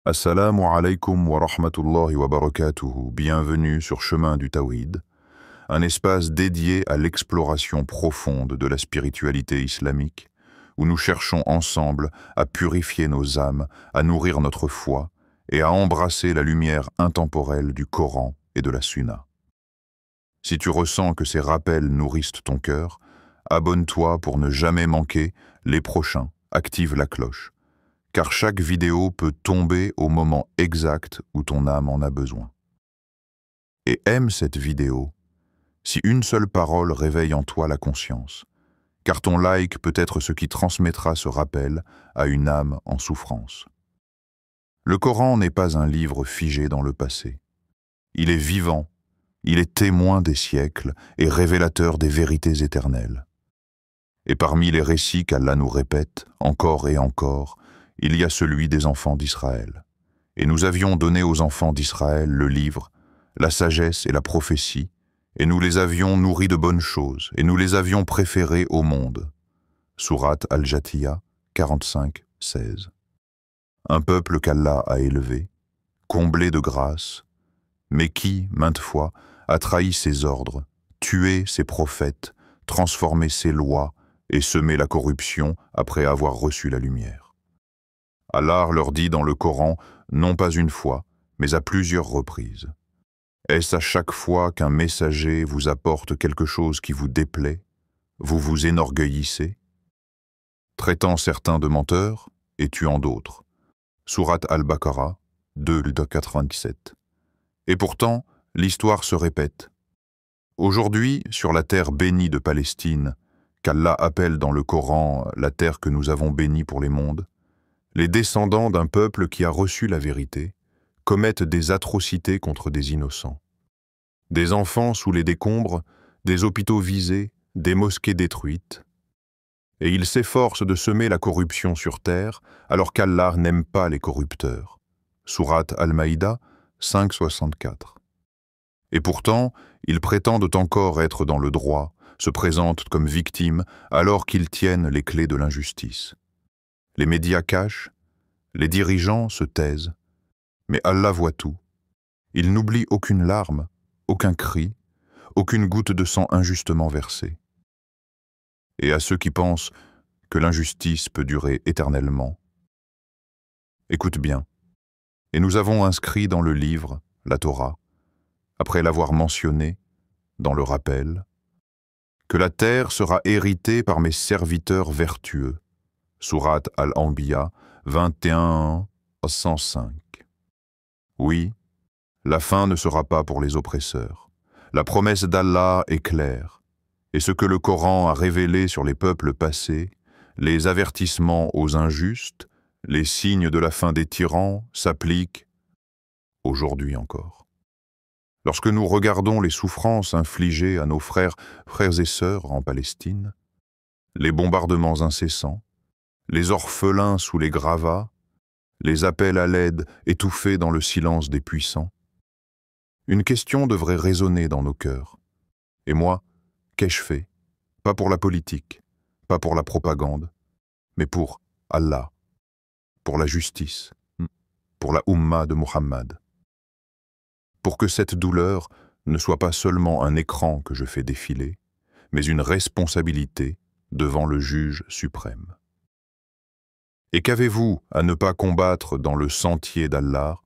Assalamu alaikum wa rahmatullahi wa barakatuhu. Bienvenue sur Chemin du Tawhid, un espace dédié à l'exploration profonde de la spiritualité islamique, où nous cherchons ensemble à purifier nos âmes, à nourrir notre foi et à embrasser la lumière intemporelle du Coran et de la Sunna. Si tu ressens que ces rappels nourrissent ton cœur, abonne-toi pour ne jamais manquer les prochains, active la cloche, car chaque vidéo peut tomber au moment exact où ton âme en a besoin. Et aime cette vidéo si une seule parole réveille en toi la conscience, car ton like peut être ce qui transmettra ce rappel à une âme en souffrance. Le Coran n'est pas un livre figé dans le passé. Il est vivant, il est témoin des siècles et révélateur des vérités éternelles. Et parmi les récits qu'Allah nous répète encore et encore, il y a celui des enfants d'Israël. Et nous avions donné aux enfants d'Israël le livre, la sagesse et la prophétie, et nous les avions nourris de bonnes choses, et nous les avions préférés au monde. Sourate Al-Jathiya 45, 16. Un peuple qu'Allah a élevé, comblé de grâce, mais qui, maintes fois, a trahi ses ordres, tué ses prophètes, transformé ses lois et semé la corruption après avoir reçu la lumière. Allah leur dit dans le Coran, non pas une fois, mais à plusieurs reprises. Est-ce à chaque fois qu'un messager vous apporte quelque chose qui vous déplaît, vous vous énorgueillissez, traitant certains de menteurs et tuant d'autres. Sourate Al-Baqarah 2:97. Et pourtant, l'histoire se répète. Aujourd'hui, sur la terre bénie de Palestine, qu'Allah appelle dans le Coran la terre que nous avons bénie pour les mondes, les descendants d'un peuple qui a reçu la vérité commettent des atrocités contre des innocents. Des enfants sous les décombres, des hôpitaux visés, des mosquées détruites. Et ils s'efforcent de semer la corruption sur terre, alors qu'Allah n'aime pas les corrupteurs. Sourate Al-Maïda 5:64. Et pourtant, ils prétendent encore être dans le droit, se présentent comme victimes, alors qu'ils tiennent les clés de l'injustice. Les médias cachent, les dirigeants se taisent, mais Allah voit tout. Il n'oublie aucune larme, aucun cri, aucune goutte de sang injustement versée. Et à ceux qui pensent que l'injustice peut durer éternellement, écoute bien. Et nous avons inscrit dans le livre, la Torah, après l'avoir mentionné, dans le rappel, que la terre sera héritée par mes serviteurs vertueux. Sourate Al-Anbiya 21:105. Oui, la fin ne sera pas pour les oppresseurs. La promesse d'Allah est claire, et ce que le Coran a révélé sur les peuples passés, les avertissements aux injustes, les signes de la fin des tyrans s'appliquent aujourd'hui encore. Lorsque nous regardons les souffrances infligées à nos frères et sœurs en Palestine, les bombardements incessants, les orphelins sous les gravats, les appels à l'aide étouffés dans le silence des puissants. Une question devrait résonner dans nos cœurs. Et moi, qu'ai-je fait? Pas pour la politique, pas pour la propagande, mais pour Allah, pour la justice, pour la Ummah de Muhammad. Pour que cette douleur ne soit pas seulement un écran que je fais défiler, mais une responsabilité devant le juge suprême. Et qu'avez-vous à ne pas combattre dans le sentier d'Allah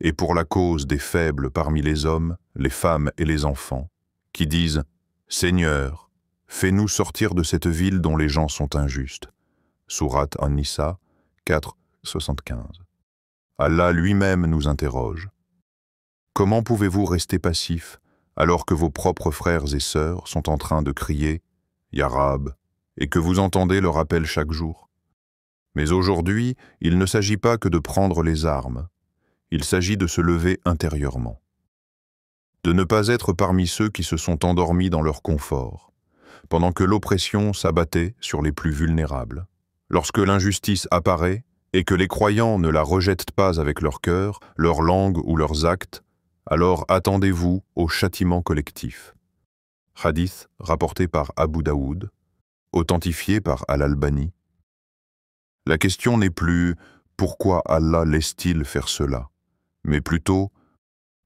et pour la cause des faibles parmi les hommes, les femmes et les enfants, qui disent « Seigneur, fais-nous sortir de cette ville dont les gens sont injustes » Sourate An-Nisa 4:75. Allah lui-même nous interroge. Comment pouvez-vous rester passifs alors que vos propres frères et sœurs sont en train de crier « Ya Rab » et que vous entendez leur appel chaque jour? Mais aujourd'hui, il ne s'agit pas que de prendre les armes, il s'agit de se lever intérieurement. De ne pas être parmi ceux qui se sont endormis dans leur confort, pendant que l'oppression s'abattait sur les plus vulnérables. Lorsque l'injustice apparaît et que les croyants ne la rejettent pas avec leur cœur, leur langue ou leurs actes, alors attendez-vous au châtiment collectif. Hadith rapporté par Abu Daoud, authentifié par Al-Albani. La question n'est plus pourquoi Allah laisse-t-il faire cela? Mais plutôt,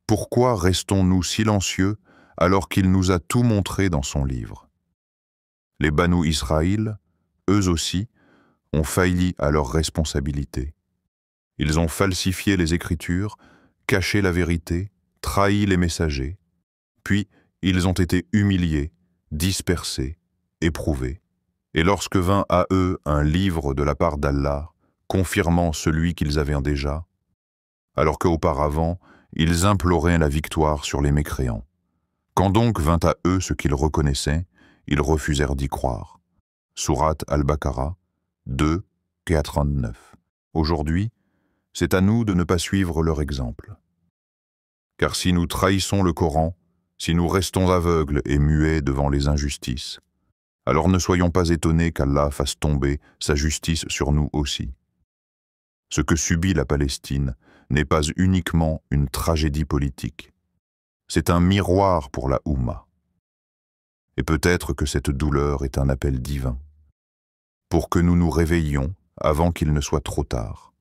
pourquoi restons-nous silencieux alors qu'il nous a tout montré dans son livre? Les Banu Israël, eux aussi, ont failli à leurs responsabilités. Ils ont falsifié les Écritures, caché la vérité, trahi les messagers, puis ils ont été humiliés, dispersés, éprouvés. Et lorsque vint à eux un livre de la part d'Allah, confirmant celui qu'ils avaient déjà, alors qu'auparavant, ils imploraient la victoire sur les mécréants. Quand donc vint à eux ce qu'ils reconnaissaient, ils refusèrent d'y croire. Sourate Al-Baqarah 2, 39. Aujourd'hui, c'est à nous de ne pas suivre leur exemple. Car si nous trahissons le Coran, si nous restons aveugles et muets devant les injustices, alors ne soyons pas étonnés qu'Allah fasse tomber sa justice sur nous aussi. Ce que subit la Palestine n'est pas uniquement une tragédie politique. C'est un miroir pour la Oumma. Et peut-être que cette douleur est un appel divin, pour que nous nous réveillions avant qu'il ne soit trop tard.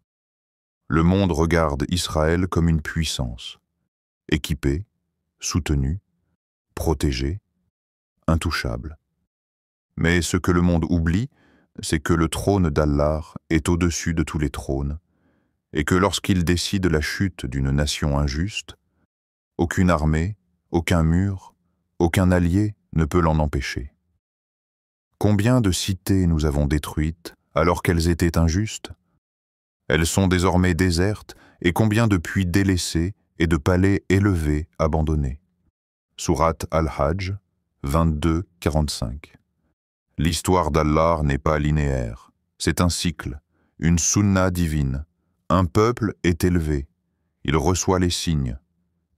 Le monde regarde Israël comme une puissance, équipée, soutenue, protégée, intouchable. Mais ce que le monde oublie, c'est que le trône d'Allah est au-dessus de tous les trônes, et que lorsqu'il décide la chute d'une nation injuste, aucune armée, aucun mur, aucun allié ne peut l'en empêcher. Combien de cités nous avons détruites alors qu'elles étaient injustes? Elles sont désormais désertes, et combien de puits délaissés et de palais élevés abandonnés? Sourate Al-Hajj 22, 45. L'histoire d'Allah n'est pas linéaire, c'est un cycle, une sunna divine. Un peuple est élevé, il reçoit les signes,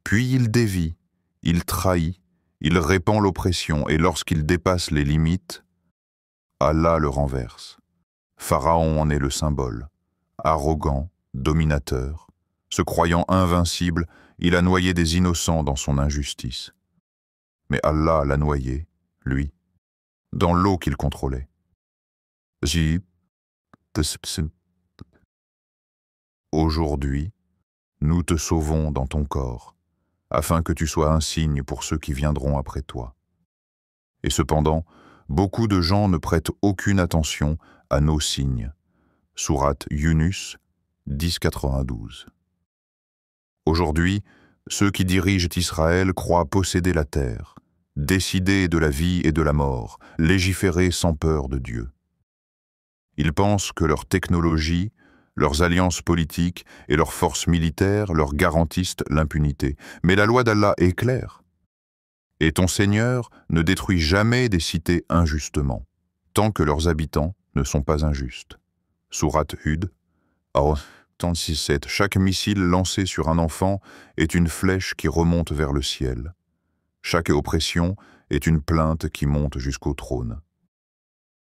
puis il dévie, il trahit, il répand l'oppression, et lorsqu'il dépasse les limites, Allah le renverse. Pharaon en est le symbole. Arrogant, dominateur, se croyant invincible, il a noyé des innocents dans son injustice. Mais Allah l'a noyé, lui, dans l'eau qu'il contrôlait. Aujourd'hui, nous te sauvons dans ton corps, afin que tu sois un signe pour ceux qui viendront après toi. Et cependant, beaucoup de gens ne prêtent aucune attention à nos signes. Sourate Yunus 10.92. Aujourd'hui, ceux qui dirigent Israël croient posséder la terre, décider de la vie et de la mort, légiférer sans peur de Dieu. Ils pensent que leur technologie, leurs alliances politiques et leurs forces militaires leur garantissent l'impunité. Mais la loi d'Allah est claire. Et ton Seigneur ne détruit jamais des cités injustement, tant que leurs habitants ne sont pas injustes. Sourate Hud, 36-7. Chaque missile lancé sur un enfant est une flèche qui remonte vers le ciel. Chaque oppression est une plainte qui monte jusqu'au trône.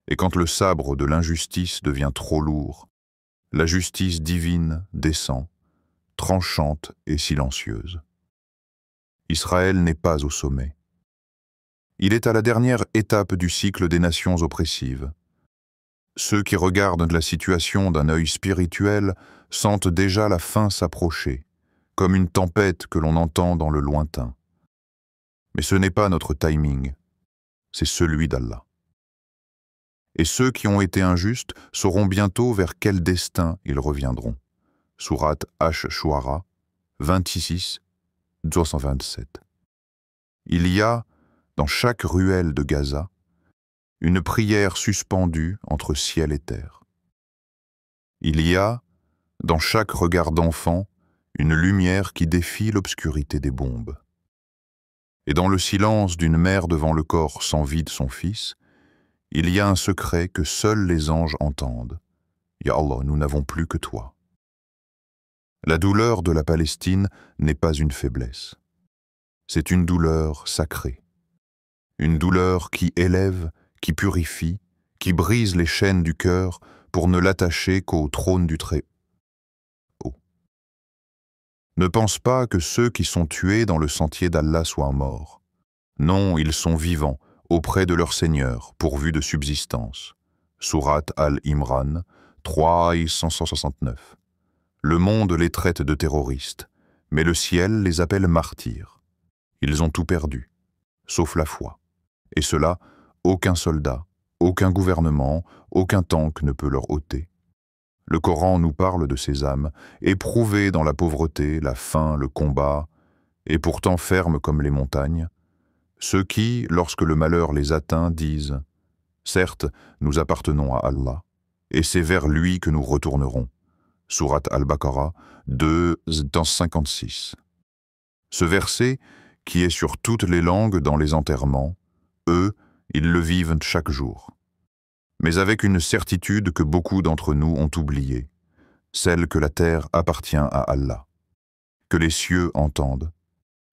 Et quand le sabre de l'injustice devient trop lourd, la justice divine descend, tranchante et silencieuse. Israël n'est pas au sommet. Il est à la dernière étape du cycle des nations oppressives. Ceux qui regardent la situation d'un œil spirituel sentent déjà la fin s'approcher, comme une tempête que l'on entend dans le lointain. Mais ce n'est pas notre timing, c'est celui d'Allah. Et ceux qui ont été injustes sauront bientôt vers quel destin ils reviendront. Sourate Ash-Shu'ara 26, 227. Il y a, dans chaque ruelle de Gaza, une prière suspendue entre ciel et terre. Il y a, dans chaque regard d'enfant, une lumière qui défie l'obscurité des bombes. Et dans le silence d'une mère devant le corps sans vie de son fils, il y a un secret que seuls les anges entendent. Ya Allah, nous n'avons plus que toi. La douleur de la Palestine n'est pas une faiblesse. C'est une douleur sacrée. Une douleur qui élève, qui purifie, qui brise les chaînes du cœur pour ne l'attacher qu'au trône du Très-Haut. Ne pense pas que ceux qui sont tués dans le sentier d'Allah soient morts. Non, ils sont vivants, auprès de leur Seigneur, pourvu de subsistance. Sourate Al-Imran 3 et 169. Le monde les traite de terroristes, mais le ciel les appelle martyrs. Ils ont tout perdu, sauf la foi. Et cela, aucun soldat, aucun gouvernement, aucun tank ne peut leur ôter. Le Coran nous parle de ces âmes, éprouvées dans la pauvreté, la faim, le combat, et pourtant fermes comme les montagnes, ceux qui, lorsque le malheur les atteint, disent « Certes, nous appartenons à Allah, et c'est vers lui que nous retournerons. » Sourate Al-Baqarah 2:56. Ce verset, qui est sur toutes les langues dans les enterrements, eux, ils le vivent chaque jour. Mais avec une certitude que beaucoup d'entre nous ont oubliée, celle que la terre appartient à Allah, que les cieux entendent,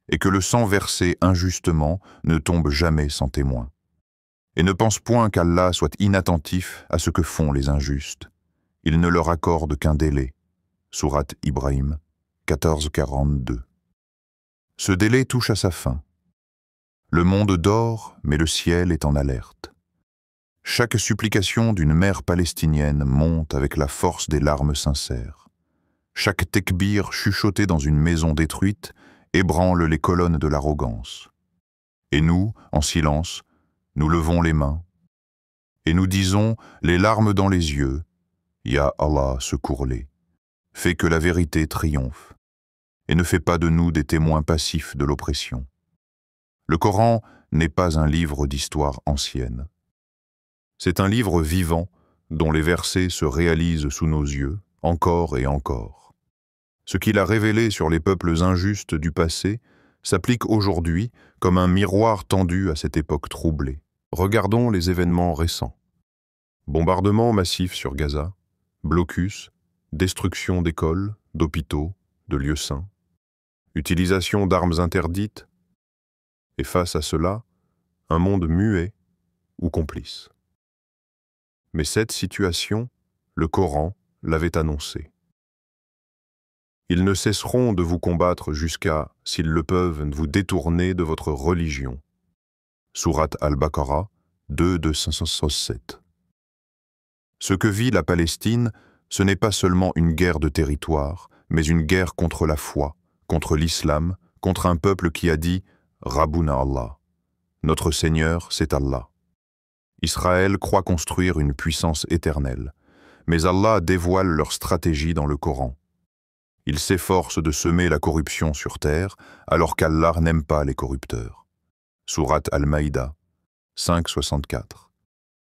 et que le sang versé injustement ne tombe jamais sans témoin. Et ne pense point qu'Allah soit inattentif à ce que font les injustes. Il ne leur accorde qu'un délai. Sourate Ibrahim 14:42. Ce délai touche à sa fin. Le monde dort, mais le ciel est en alerte. Chaque supplication d'une mère palestinienne monte avec la force des larmes sincères. Chaque tekbir chuchoté dans une maison détruite ébranle les colonnes de l'arrogance. Et nous, en silence, nous levons les mains et nous disons, les larmes dans les yeux, « Ya Allah, secours-les, fais que la vérité triomphe et ne fais pas de nous des témoins passifs de l'oppression. » Le Coran n'est pas un livre d'histoire ancienne. C'est un livre vivant dont les versets se réalisent sous nos yeux, encore et encore. Ce qu'il a révélé sur les peuples injustes du passé s'applique aujourd'hui comme un miroir tendu à cette époque troublée. Regardons les événements récents. Bombardements massifs sur Gaza, blocus, destruction d'écoles, d'hôpitaux, de lieux saints, utilisation d'armes interdites, et face à cela, un monde muet ou complice. Mais cette situation, le Coran l'avait annoncée. Ils ne cesseront de vous combattre jusqu'à, s'ils le peuvent, vous détourner de votre religion. Sourate Al-Baqarah 2:567. Ce que vit la Palestine, ce n'est pas seulement une guerre de territoire, mais une guerre contre la foi, contre l'islam, contre un peuple qui a dit « Rabbuna Allah ». Notre Seigneur, c'est Allah. Israël croit construire une puissance éternelle, mais Allah dévoile leur stratégie dans le Coran. Ils s'efforcent de semer la corruption sur terre, alors qu'Allah n'aime pas les corrupteurs. Sourate Al-Maïda 5:64.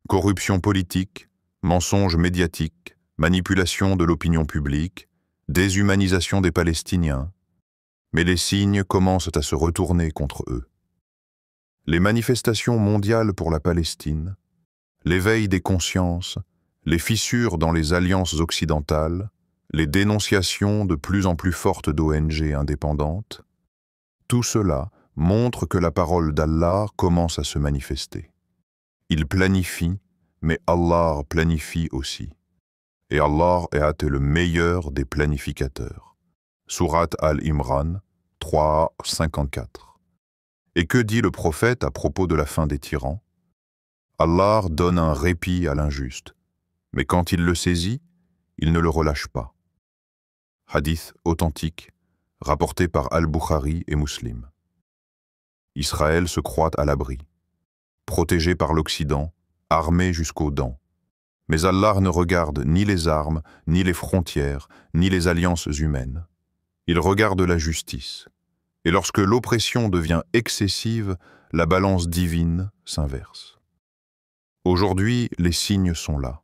Corruption politique, mensonges médiatiques, manipulation de l'opinion publique, déshumanisation des Palestiniens. Mais les signes commencent à se retourner contre eux. Les manifestations mondiales pour la Palestine, l'éveil des consciences, les fissures dans les alliances occidentales, les dénonciations de plus en plus fortes d'ONG indépendantes, tout cela montre que la parole d'Allah commence à se manifester. Il planifie, mais Allah planifie aussi. Et Allah est le meilleur des planificateurs. Sourate Al-Imran 3:54. Et que dit le prophète à propos de la fin des tyrans? Allah donne un répit à l'injuste, mais quand il le saisit, il ne le relâche pas. Hadith authentique, rapporté par Al-Bukhari et Muslim. Israël se croit à l'abri, protégé par l'Occident, armé jusqu'aux dents. Mais Allah ne regarde ni les armes, ni les frontières, ni les alliances humaines. Il regarde la justice. Et lorsque l'oppression devient excessive, la balance divine s'inverse. Aujourd'hui, les signes sont là.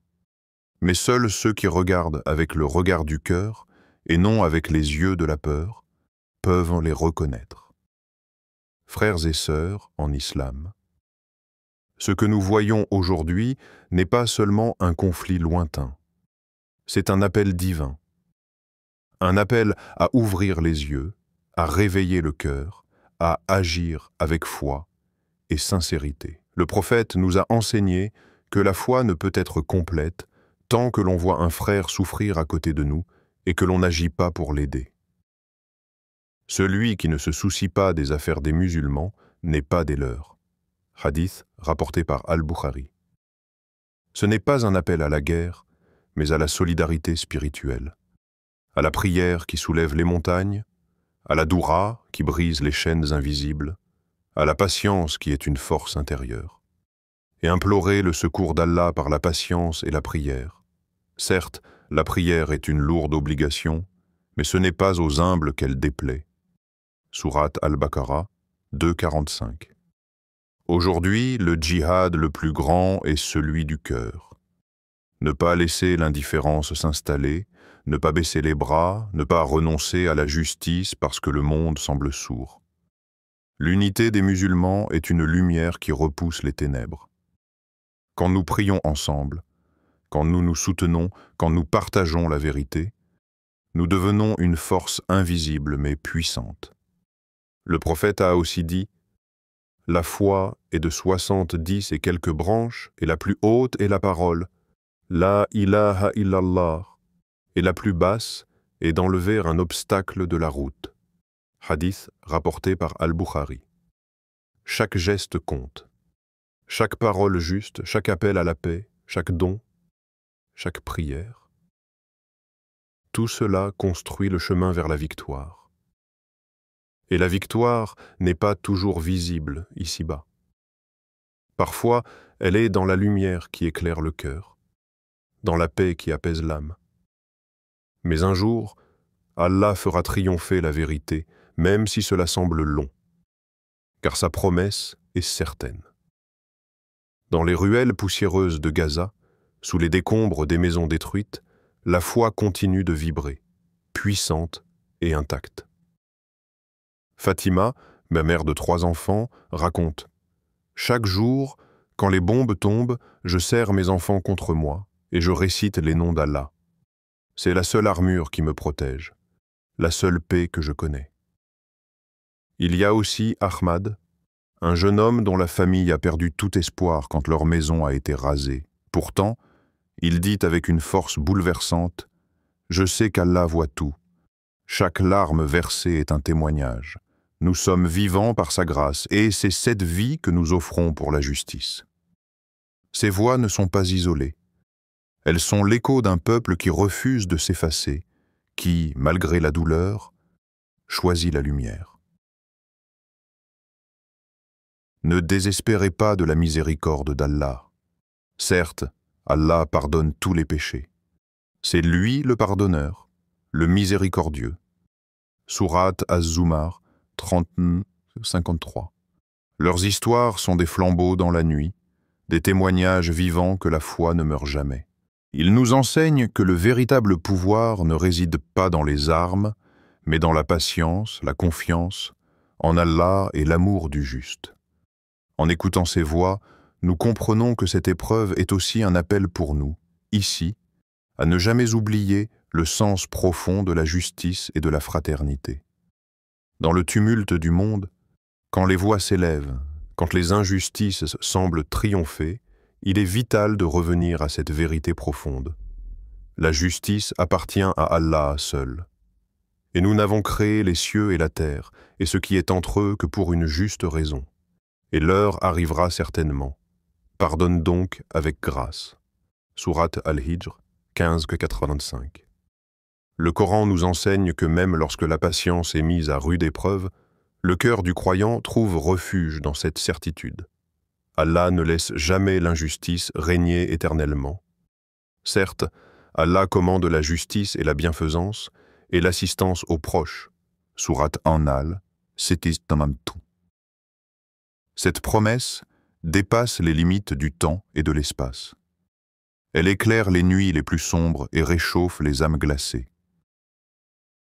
Mais seuls ceux qui regardent avec le regard du cœur, et non avec les yeux de la peur, peuvent les reconnaître. Frères et sœurs en islam, ce que nous voyons aujourd'hui n'est pas seulement un conflit lointain. C'est un appel divin. Un appel à ouvrir les yeux, à réveiller le cœur, à agir avec foi et sincérité. Le prophète nous a enseigné que la foi ne peut être complète tant que l'on voit un frère souffrir à côté de nous et que l'on n'agit pas pour l'aider. Celui qui ne se soucie pas des affaires des musulmans n'est pas des leurs. Hadith rapporté par Al-Bukhari. Ce n'est pas un appel à la guerre, mais à la solidarité spirituelle. à la prière qui soulève les montagnes, à la doura qui brise les chaînes invisibles, à la patience qui est une force intérieure. Et implorer le secours d'Allah par la patience et la prière. Certes, la prière est une lourde obligation, mais ce n'est pas aux humbles qu'elle déplaît. Sourate Al-Baqarah 2,45. Aujourd'hui, le djihad le plus grand est celui du cœur. Ne pas laisser l'indifférence s'installer, ne pas baisser les bras, ne pas renoncer à la justice parce que le monde semble sourd. L'unité des musulmans est une lumière qui repousse les ténèbres. Quand nous prions ensemble, quand nous nous soutenons, quand nous partageons la vérité, nous devenons une force invisible mais puissante. Le prophète a aussi dit « La foi est de 70 et quelques branches, et la plus haute est la parole, La ilaha illallah, et la plus basse est d'enlever un obstacle de la route. » Hadith rapporté par Al-Bukhari. Chaque geste compte. Chaque parole juste, chaque appel à la paix, chaque don, chaque prière. Tout cela construit le chemin vers la victoire. Et la victoire n'est pas toujours visible ici-bas. Parfois, elle est dans la lumière qui éclaire le cœur, dans la paix qui apaise l'âme. Mais un jour, Allah fera triompher la vérité, même si cela semble long, car sa promesse est certaine. Dans les ruelles poussiéreuses de Gaza, sous les décombres des maisons détruites, la foi continue de vibrer, puissante et intacte. Fatima, ma mère de 3 enfants, raconte « Chaque jour, quand les bombes tombent, je serre mes enfants contre moi et je récite les noms d'Allah. C'est la seule armure qui me protège, la seule paix que je connais. » Il y a aussi Ahmad, un jeune homme dont la famille a perdu tout espoir quand leur maison a été rasée. Pourtant, il dit avec une force bouleversante « Je sais qu'Allah voit tout. Chaque larme versée est un témoignage. Nous sommes vivants par sa grâce, et c'est cette vie que nous offrons pour la justice. » Ces voix ne sont pas isolées. Elles sont l'écho d'un peuple qui refuse de s'effacer, qui, malgré la douleur, choisit la lumière. Ne désespérez pas de la miséricorde d'Allah. Certes, Allah pardonne tous les péchés. C'est lui le pardonneur, le miséricordieux. Sourate Az-Zumar 30-53. Leurs histoires sont des flambeaux dans la nuit, des témoignages vivants que la foi ne meurt jamais. Ils nous enseignent que le véritable pouvoir ne réside pas dans les armes, mais dans la patience, la confiance, en Allah et l'amour du juste. En écoutant ces voix, nous comprenons que cette épreuve est aussi un appel pour nous, ici, à ne jamais oublier le sens profond de la justice et de la fraternité. Dans le tumulte du monde, quand les voix s'élèvent, quand les injustices semblent triompher, il est vital de revenir à cette vérité profonde. La justice appartient à Allah seul. Et nous n'avons créé les cieux et la terre, et ce qui est entre eux que pour une juste raison. Et l'heure arrivera certainement. Pardonne donc avec grâce. Sourate Al-Hijr 15-85. Le Coran nous enseigne que même lorsque la patience est mise à rude épreuve, le cœur du croyant trouve refuge dans cette certitude. Allah ne laisse jamais l'injustice régner éternellement. Certes, Allah commande la justice et la bienfaisance et l'assistance aux proches. Sourate An-Nahl 7-2. Cette promesse dépasse les limites du temps et de l'espace. Elle éclaire les nuits les plus sombres et réchauffe les âmes glacées.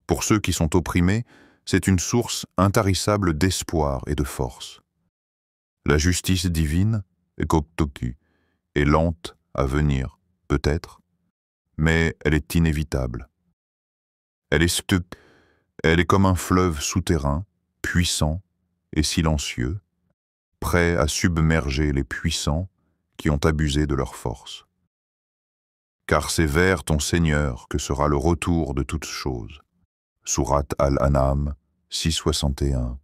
Pour ceux qui sont opprimés, c'est une source intarissable d'espoir et de force. La justice divine, est lente à venir, peut-être, mais elle est inévitable. Elle est comme un fleuve souterrain, puissant et silencieux, prêt à submerger les puissants qui ont abusé de leur force. Car c'est vers ton Seigneur que sera le retour de toutes choses. Sourate Al-An'am 6-61.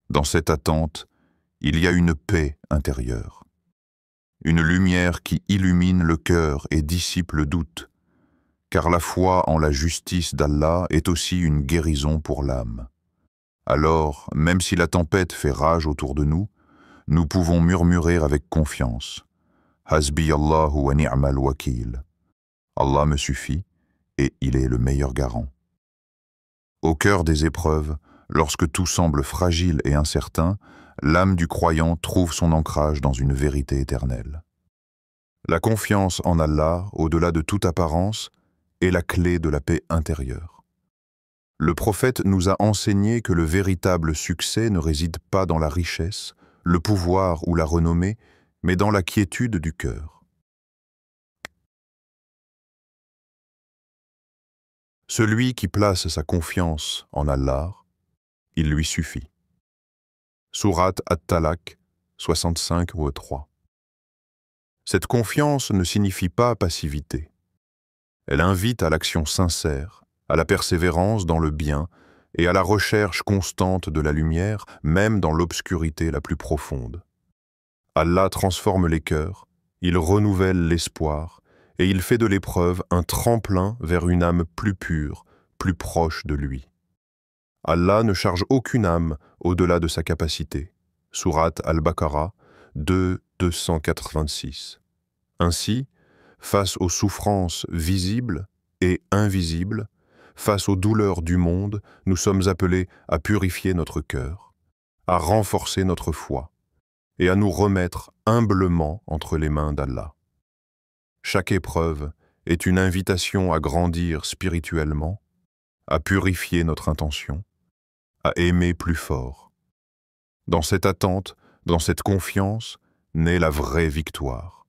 Dans cette attente, il y a une paix intérieure, une lumière qui illumine le cœur et dissipe le doute, car la foi en la justice d'Allah est aussi une guérison pour l'âme. Alors, même si la tempête fait rage autour de nous, nous pouvons murmurer avec confiance. Hasbi Allahu wa ni'mal wakil. Allah me suffit et il est le meilleur garant. Au cœur des épreuves, lorsque tout semble fragile et incertain, l'âme du croyant trouve son ancrage dans une vérité éternelle. La confiance en Allah, au-delà de toute apparence, est la clé de la paix intérieure. Le prophète nous a enseigné que le véritable succès ne réside pas dans la richesse, le pouvoir ou la renommée, mais dans la quiétude du cœur. Celui qui place sa confiance en Allah, il lui suffit. Sourate At-Talaq 65-3. Cette confiance ne signifie pas passivité. Elle invite à l'action sincère, à la persévérance dans le bien et à la recherche constante de la lumière, même dans l'obscurité la plus profonde. Allah transforme les cœurs, il renouvelle l'espoir et il fait de l'épreuve un tremplin vers une âme plus pure, plus proche de lui. Allah ne charge aucune âme au-delà de sa capacité. Sourate Al-Baqarah 2:286. Ainsi, face aux souffrances visibles et invisibles, face aux douleurs du monde, nous sommes appelés à purifier notre cœur, à renforcer notre foi et à nous remettre humblement entre les mains d'Allah. Chaque épreuve est une invitation à grandir spirituellement, à purifier notre intention, à aimer plus fort. Dans cette attente, dans cette confiance, naît la vraie victoire,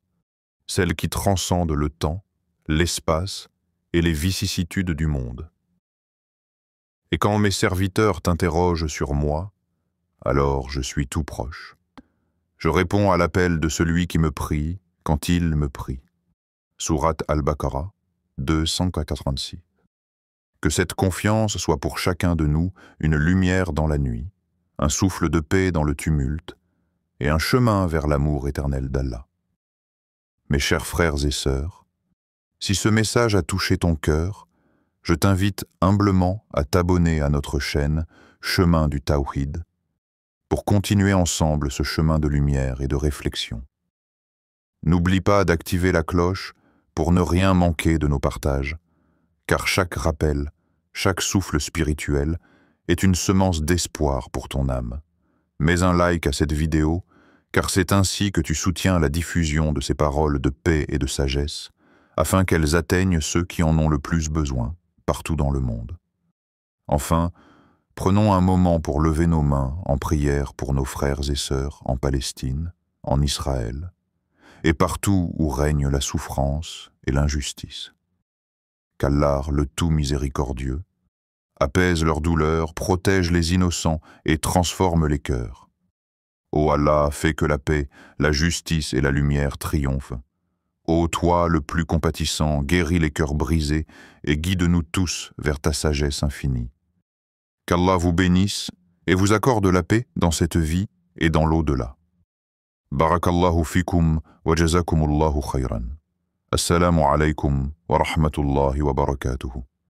celle qui transcende le temps, l'espace et les vicissitudes du monde. Et quand mes serviteurs t'interrogent sur moi, alors je suis tout proche. Je réponds à l'appel de celui qui me prie quand il me prie. Sourate Al-Baqarah 286. Que cette confiance soit pour chacun de nous une lumière dans la nuit, un souffle de paix dans le tumulte et un chemin vers l'amour éternel d'Allah. Mes chers frères et sœurs, si ce message a touché ton cœur, je t'invite humblement à t'abonner à notre chaîne Chemin du Tawhid pour continuer ensemble ce chemin de lumière et de réflexion. N'oublie pas d'activer la cloche pour ne rien manquer de nos partages, car chaque rappel, chaque souffle spirituel est une semence d'espoir pour ton âme. Mets un like à cette vidéo, car c'est ainsi que tu soutiens la diffusion de ces paroles de paix et de sagesse, afin qu'elles atteignent ceux qui en ont le plus besoin, partout dans le monde. Enfin, prenons un moment pour lever nos mains en prière pour nos frères et sœurs en Palestine, en Israël, et partout où règne la souffrance et l'injustice. Qu'Allah, le tout miséricordieux, apaise leurs douleurs, protège les innocents et transforme les cœurs. Ô Allah, fais que la paix, la justice et la lumière triomphent. Ô toi, le plus compatissant, guéris les cœurs brisés et guide-nous tous vers ta sagesse infinie. Qu'Allah vous bénisse et vous accorde la paix dans cette vie et dans l'au-delà. Barakallahu fikum wa jazakumullahu khayran. Assalamu alaykum wa rahmatullahi wa barakatuhu.